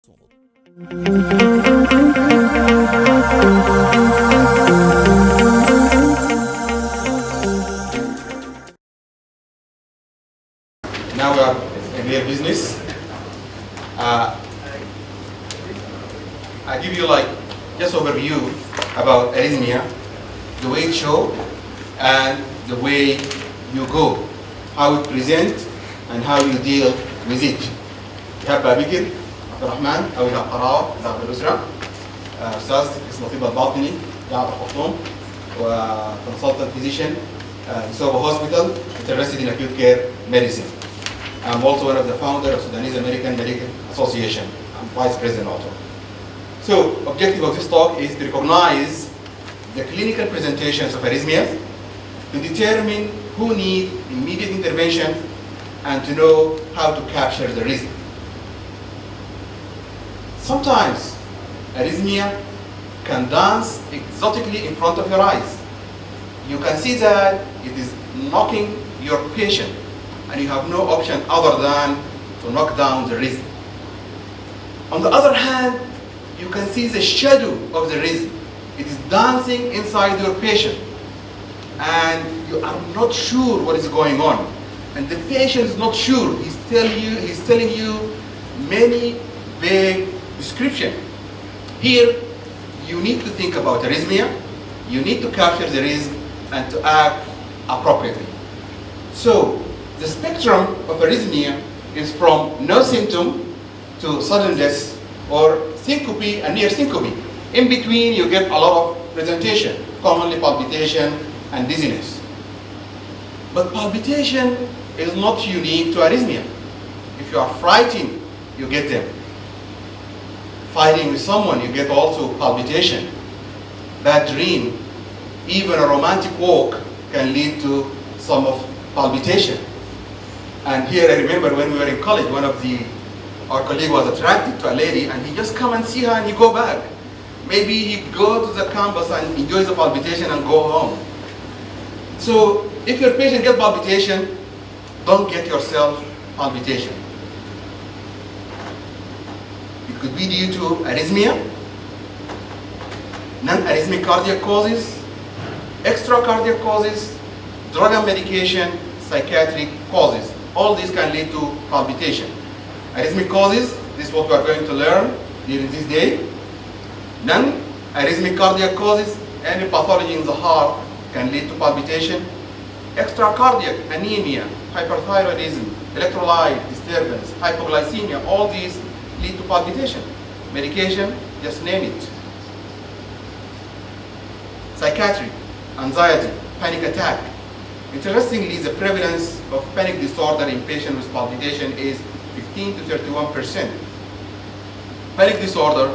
Now we are in real business. I give you like just overview about arrhythmia, the way it shows and the way you go, how it presents and how you deal with it. إيهاب بكر عبد الرحمن أو إيهاب طراوة إذاعة الأسرة، أستاذ قسم الطب الباطني جامعة الخرطوم وكونسلتنت فيزيشن in Sobo Hospital, interested in acute care medicine. I'm also one of the founders of Sudanese American Medical Association. I'm vice president also. So, objective of this talk is to recognize the clinical presentations of arrhythmias, to determine who need immediate intervention, and to know how to capture the rhythm. Sometimes arrhythmia can dance exotically in front of your eyes. You can see that it is knocking your patient, and you have no option other than to knock down the rhythm. On the other hand, you can see the shadow of the rhythm. It is dancing inside your patient, and you are not sure what is going on. And the patient is not sure. He's telling you many vague descriptions. Here, you need to think about arrhythmia. You need to capture the rhythm and to act appropriately. So, the spectrum of arrhythmia is from no symptom to sudden death or syncope and near syncope. In between, you get a lot of presentation, commonly palpitation and dizziness. But palpitation is not unique to arrhythmia. If you are frightened, you get them. Fighting with someone, you get also palpitation. Bad dream, even a romantic walk can lead to some of palpitation. And here I remember when we were in college, our colleague was attracted to a lady and he just come and see her and he go back. Maybe he go to the campus and enjoys the palpitation and go home. So if your patient gets palpitation, don't get yourself palpitation. It could be due to arrhythmia, non-arrhythmic cardiac causes, extra cardiac causes, drug and medication, psychiatric causes. All these can lead to palpitation. Arrhythmic causes, this is what we are going to learn during this day. Non-arrhythmic cardiac causes, any pathology in the heart can lead to palpitation. Extra cardiac, anemia, hyperthyroidism, electrolyte disturbance, hypoglycemia, all these lead to palpitation. Medication, just name it. Psychiatric, anxiety, panic attack. Interestingly, the prevalence of panic disorder in patients with palpitation is 15 to 31%. Panic disorder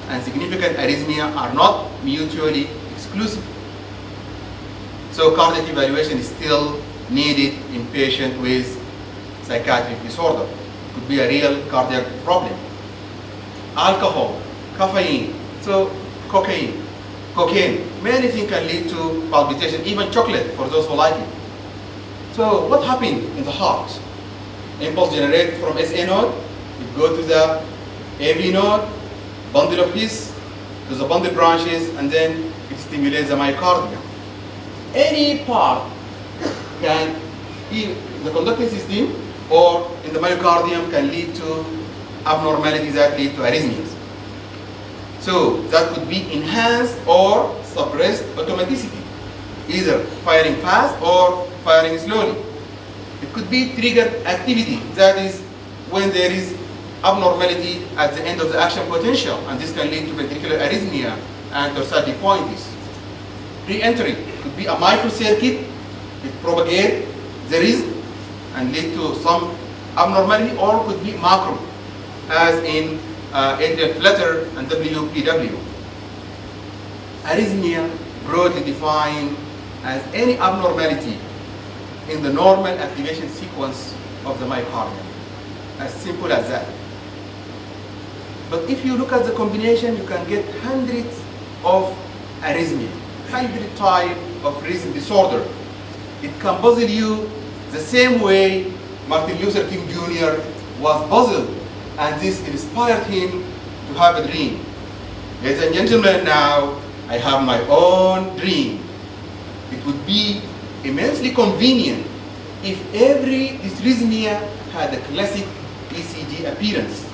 and significant arrhythmia are not mutually exclusive. So cardiac evaluation is still needed in patients with psychiatric disorder. It could be a real cardiac problem. Alcohol, caffeine, so cocaine, many things can lead to palpitation, even chocolate for those who like it. So what happened in the heart? Impulse generated from SA node, it go to the AV node, bundle of His, to the bundle branches, and then it stimulates the myocardium. Any part can, in the conducting system or in the myocardium, can lead to abnormalities that lead to arrhythmias. So that could be enhanced or suppressed automaticity, either firing fast or firing slowly. It could be triggered activity, that is when there is abnormality at the end of the action potential, and this can lead to ventricular arrhythmia and tachycardia. Re-entry could be a microcircuit, it propagates the rhythm and lead to some abnormality, or could be macro, as in atrial flutter and WPW. Arrhythmia, broadly defined as any abnormality in the normal activation sequence of the myocardium. As simple as that. But if you look at the combination, you can get hundreds of arrhythmia, 100 types of rhythm disorder. It can puzzle you the same way Martin Luther King Jr. was puzzled, and this inspired him to have a dream. Ladies and gentlemen, now I have my own dream. It would be immensely convenient if every dysrhythmia had a classic ECG appearance.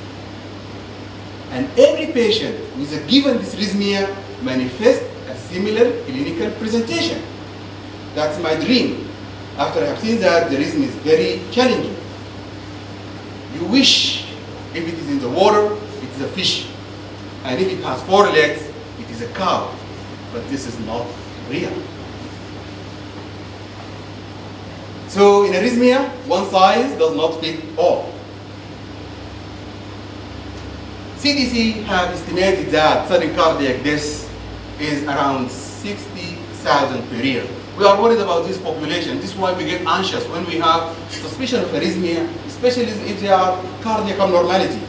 And every patient with a given dysrhythmia manifests a similar clinical presentation. That's my dream. After I have seen that, the rhythm is very challenging. You wish if it is in the water, it is a fish. And if it has 4 legs, it is a cow. But this is not real. So in arrhythmia, one size does not fit all. CDC have estimated that sudden cardiac death is around 60,000 per year. We are worried about this population. This is why we get anxious when we have suspicion of arrhythmia, especially if they are cardiac abnormality.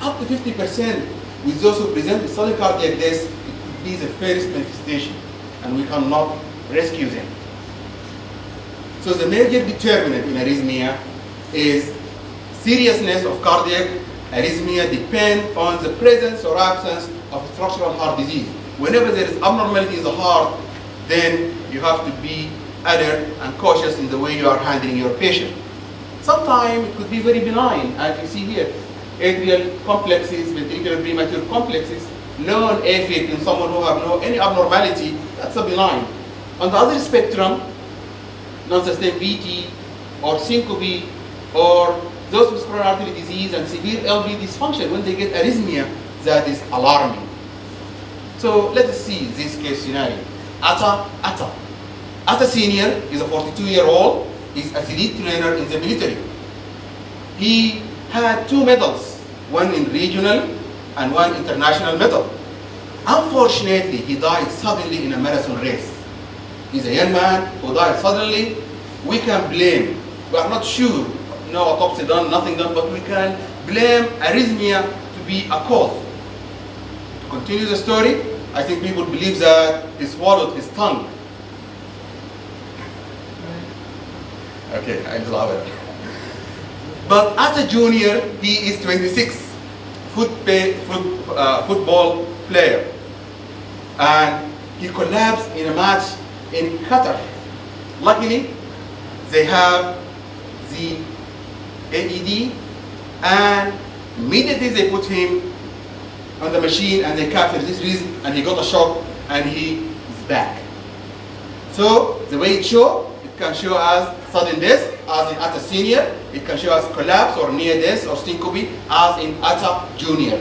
Up to 50% with those who present with sudden cardiac death, it could be the first manifestation, and we cannot rescue them. So the major determinant in arrhythmia is seriousness of cardiac arrhythmia depends on the presence or absence of structural heart disease. Whenever there is abnormality in the heart, then you have to be alert and cautious in the way you are handling your patient. Sometimes it could be very benign, as you see here. Atrial complexes, ventricular premature complexes, lone AFib in someone who have any abnormality, that's a benign. On the other spectrum, non-sustained VT or syncope or those with coronary artery disease and severe LV dysfunction, when they get arrhythmia, that is alarming. So let us see this case scenario. Ataa Ataa. Ataa Senior is a 42-year-old. He's an athlete trainer in the military. He had 2 medals, one in regional and one international medal. Unfortunately, he died suddenly in a marathon race. He's a young man who died suddenly. We can blame, we are not sure, no autopsy done, nothing done, but we can blame arrhythmia to be a cause. To continue the story, I think people believe that he swallowed his tongue. Okay, I love it. But as a junior, he is 26, football player. And he collapsed in a match in Qatar. Luckily, they have the AED, and immediately they put him on the machine and they captured this rhythm, and he got a shock and he is back. So the way it shows, it can show as sudden death as in Ataa Senior, it can show as collapse or near death or syncope as in Ataa Junior.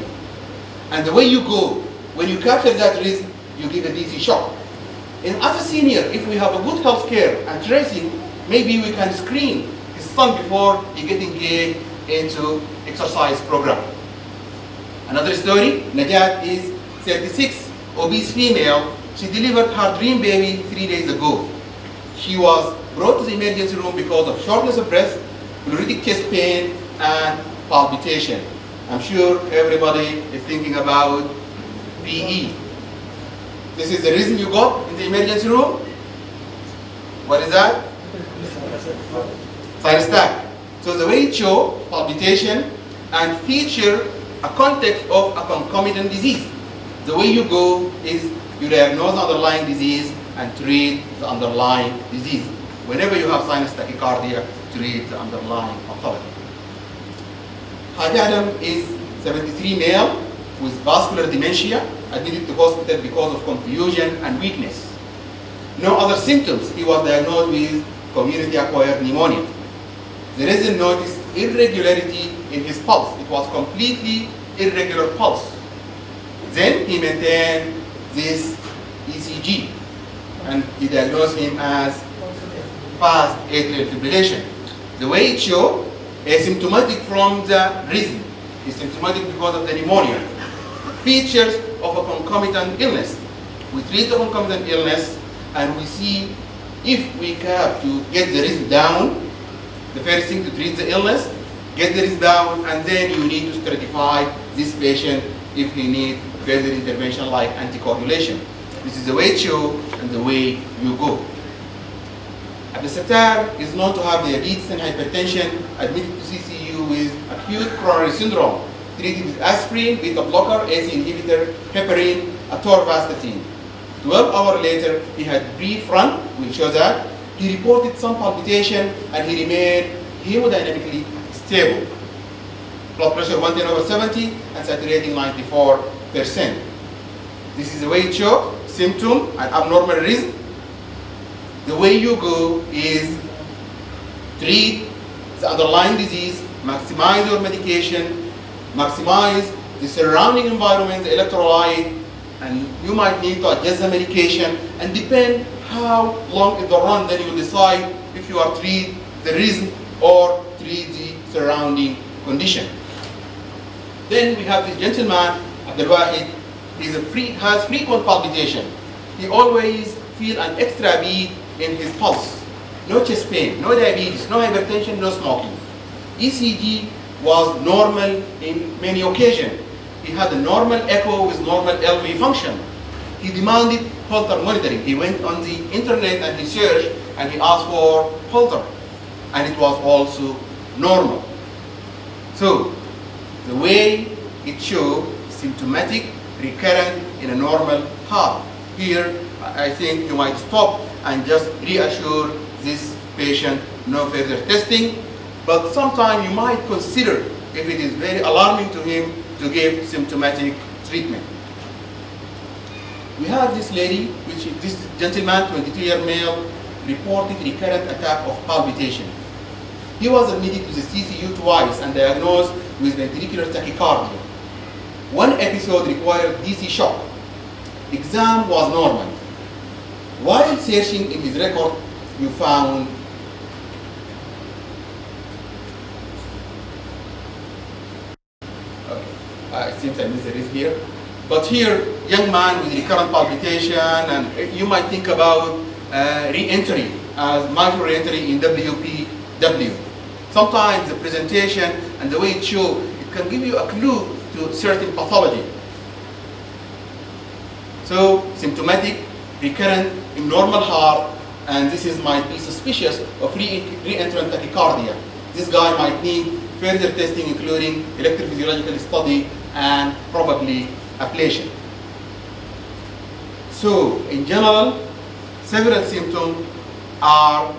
And the way you go, when you capture that rhythm, you give a DC shock. In Ataa Senior, if we have a good health care and tracing, maybe we can screen his son before he gets engaged into exercise program. Another story, Najat is 36, obese female. She delivered her dream baby 3 days ago. She was brought to the emergency room because of shortness of breath, pleuritic chest pain, and palpitation. I'm sure everybody is thinking about PE. This is the reason you got in the emergency room. What is that? Sinus attack. So the way it shows palpitation and feature a context of a concomitant disease. The way you go is you diagnose the underlying disease and treat the underlying disease. Whenever you have sinus tachycardia, treat the underlying pathology. Haji Adam is 73 male with vascular dementia, admitted to hospital because of confusion and weakness. No other symptoms. He was diagnosed with community-acquired pneumonia. The resident noticed irregularity in his pulse. It was completely irregular pulse. Then he maintained this ECG, and he diagnosed him as fast atrial fibrillation. The way it showed, asymptomatic from the rhythm, is symptomatic because of the pneumonia. Features of a concomitant illness. We treat the concomitant illness and we see if we have to get the rhythm down. The first thing to treat the illness, get the rhythm down, and then you need to stratify this patient if he needs further intervention like anticoagulation. This is the way it shows and the way you go. Ataa is known to have diabetes and hypertension, admitted to CCU with acute coronary syndrome. treated with aspirin, beta blocker, ACE inhibitor, heparin, atorvastatin. 12 hours later, he had brief run, we'll show that. He reported some palpitation and he remained hemodynamically stable. Blood pressure 110/70 and saturating 94%. This is the way it shows, symptom and abnormal rhythm. The way you go is treat the underlying disease, maximize your medication, maximize the surrounding environment, the electrolyte, and you might need to adjust the medication, and depend how long is the run, then you will decide if you are treat the rhythm or treat the surrounding condition. Then we have this gentleman, Abdul Wahid. Has frequent palpitation. He always feel an extra beat in his pulse. No chest pain, no diabetes, no hypertension, no smoking. ECG was normal in many occasions. He had a normal echo with normal LV function. He demanded Holter monitoring. He went on the internet and he searched and he asked for Holter, and it was also normal. So the way it showed symptomatic, recurrent in a normal heart. Here, I think you might stop and just reassure this patient, no further testing, but sometimes you might consider, if it is very alarming to him, to give symptomatic treatment. We have this lady, this gentleman, 22-year male, reported recurrent attack of palpitation. He was admitted to the CCU twice and diagnosed with ventricular tachycardia. One episode required DC shock. Exam was normal. While searching in his record, you found it seems I missed the risk here. But here, young man with recurrent palpitation, and you might think about re-entry as mitral re-entry in WPW. Sometimes the presentation and the way it shows, it can give you a clue to certain pathology. So symptomatic, recurrent in normal heart, and this might be suspicious of re-entrant tachycardia. This guy might need further testing, including electrophysiological study and probably ablation. So in general, severe symptoms are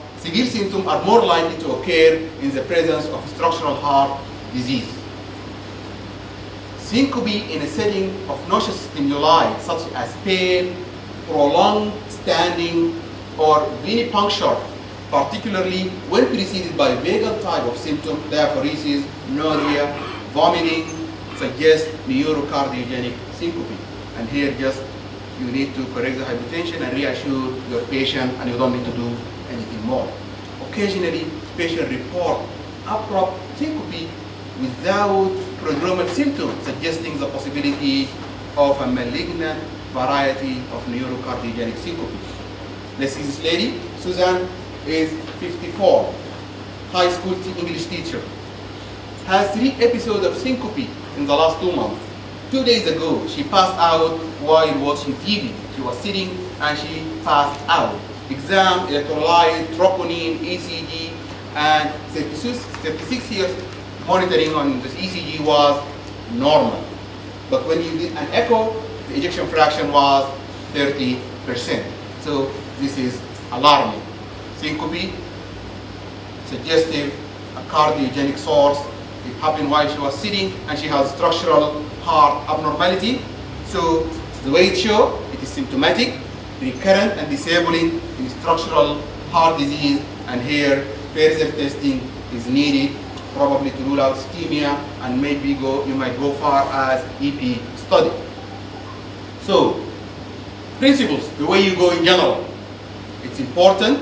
more likely to occur in the presence of structural heart disease. Syncope in a setting of noxious stimuli such as pain, prolonged standing, or venipuncture, particularly when preceded by vagal type of symptom, diaphoresis, nausea, vomiting, suggest neurocardiogenic syncope. And here just you need to correct the hypertension and reassure your patient, and you don't need to do anything more. Occasionally, patients report abrupt syncope without prodromal symptoms, suggesting the possibility of a malignant variety of neurocardiogenic syncope. Let's see this lady. Susan is 54, high school English teacher. Has 3 episodes of syncope in the last 2 months. 2 days ago, she passed out while watching TV. She was sitting and she passed out. Exam, electrolyte, troponin, ECG, and 36 years monitoring on the ECG was normal. But when you did an echo, the ejection fraction was 30%. So this is alarming. Syncope, suggestive, a cardiogenic source. It happened while she was sitting, and she has structural heart abnormality. So the way it shows, it is symptomatic, recurrent and disabling in structural heart disease, and here further testing is needed, probably to rule out ischemia, and maybe you might go far as EP study. So, principles, the way you go in general. It's important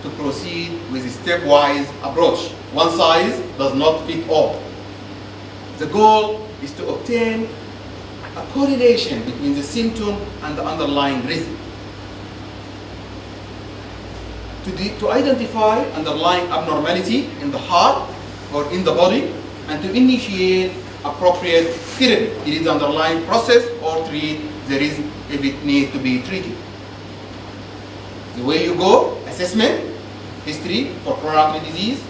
to proceed with a stepwise approach. One size does not fit all. The goal is to obtain a correlation between the symptom and the underlying rhythm. To identify underlying abnormality in the heart or in the body, and to initiate appropriate therapy. It is the underlying process, or treat the rhythm if it needs to be treated. The way you go, assessment, history for coronary disease,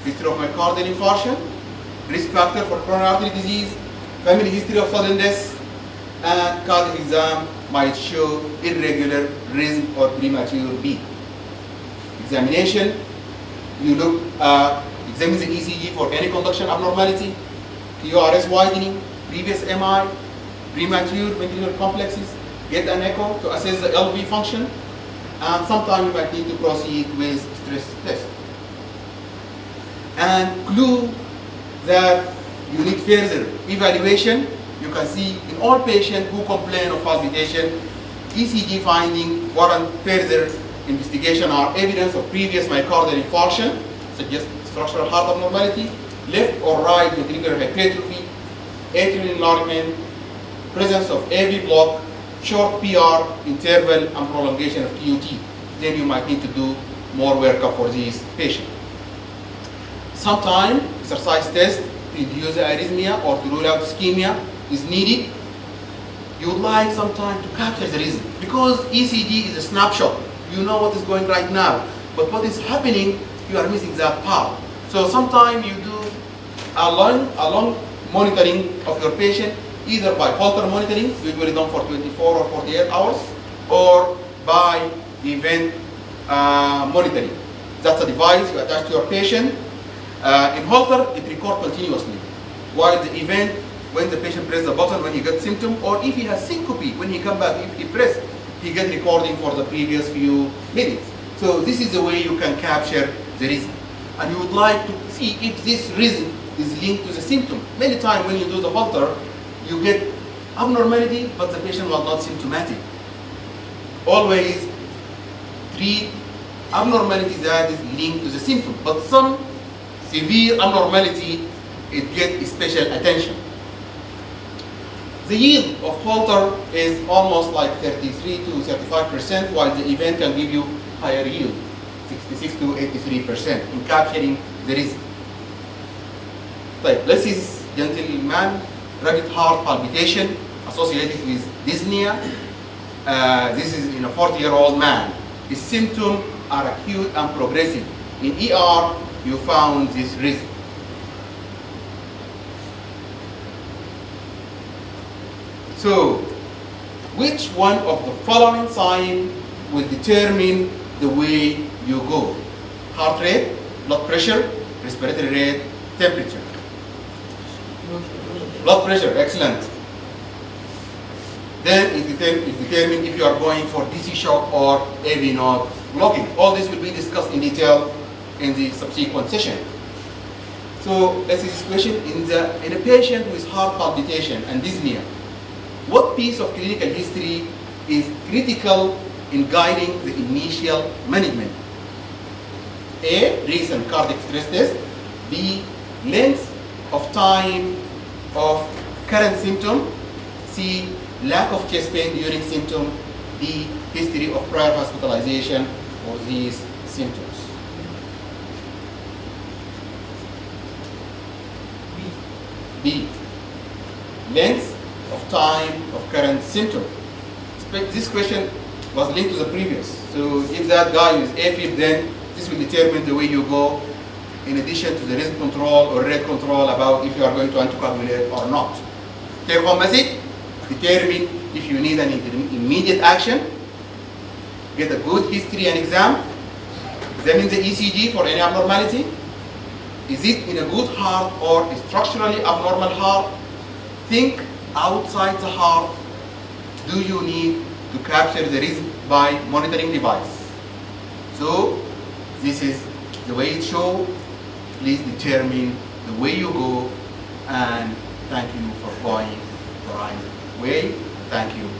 history of myocardial infarction, risk factor for coronary artery disease, family history of sudden death, and cardiac exam might show irregular rhythm or premature beat. Examination, you look, examine the ECG for any conduction abnormality, QRS widening, previous MI, premature ventricular complexes, get an echo to assess the LV function, and sometimes you might need to proceed with stress test. And clue that you need further evaluation. You can see in all patients who complain of palpitation, ECG finding warrant further investigation or evidence of previous myocardial infarction, suggest structural heart abnormality, left or right ventricular hypertrophy, atrial enlargement, presence of AV block, short PR, interval, and prolongation of QT. Then you might need to do more workup for these patients. Sometimes exercise test to induce arrhythmia or to rule out ischemia is needed. You would like sometimes to capture the rhythm because ECG is a snapshot. You know what is going right now, but what is happening, you are missing that part. So sometimes you do a long monitoring of your patient, either by Holter monitoring, usually done for 24 or 48 hours, or by event monitoring. That's a device you attach to your patient. In Holter, it records continuously. While the event, when the patient presses the button, when he gets symptom, or if he has syncope, when he comes back, if he press, he gets recording for the previous few minutes. So this is the way you can capture the rhythm. And you would like to see if this rhythm is linked to the symptom. Many times when you do the Holter, you get abnormality, but the patient was not symptomatic. Always treat abnormality that is linked to the symptom, but some severe abnormality, it gets special attention. The yield of Holter is almost like 33 to 35%, while the event can give you higher yield, 66 to 83% in capturing the rhythm. Let's see this gentleman, rapid heart palpitation associated with dyspnea. This is in a 40-year-old man. His symptoms are acute and progressive. In ER, you found this rhythm. So, which one of the following signs will determine the way you go? Heart rate, blood pressure, respiratory rate, temperature. Blood pressure, excellent. Then it determines if you are going for DC shock or AV node blocking. All this will be discussed in detail in the subsequent session. So let's see this question. In a patient with heart palpitation and dyspnea, what piece of clinical history is critical in guiding the initial management? A, recent cardiac stress test. B, length of time of current symptom. C, lack of chest pain during symptom. D, history of prior hospitalization for these symptoms. B, length of time of current symptom. This question was linked to the previous. So if that guy is AFib, then this will determine the way you go, in addition to the rhythm control or rate control about if you are going to anticoagulate or not. Take home message, determine if you need an immediate action, get a good history and exam, examine the ECG for any abnormality. Is it in a good heart or a structurally abnormal heart? Think outside the heart. Do you need to capture the rhythm by monitoring device? So this is the way it shows. Please determine the way you go, and thank you for going the right way. Thank you.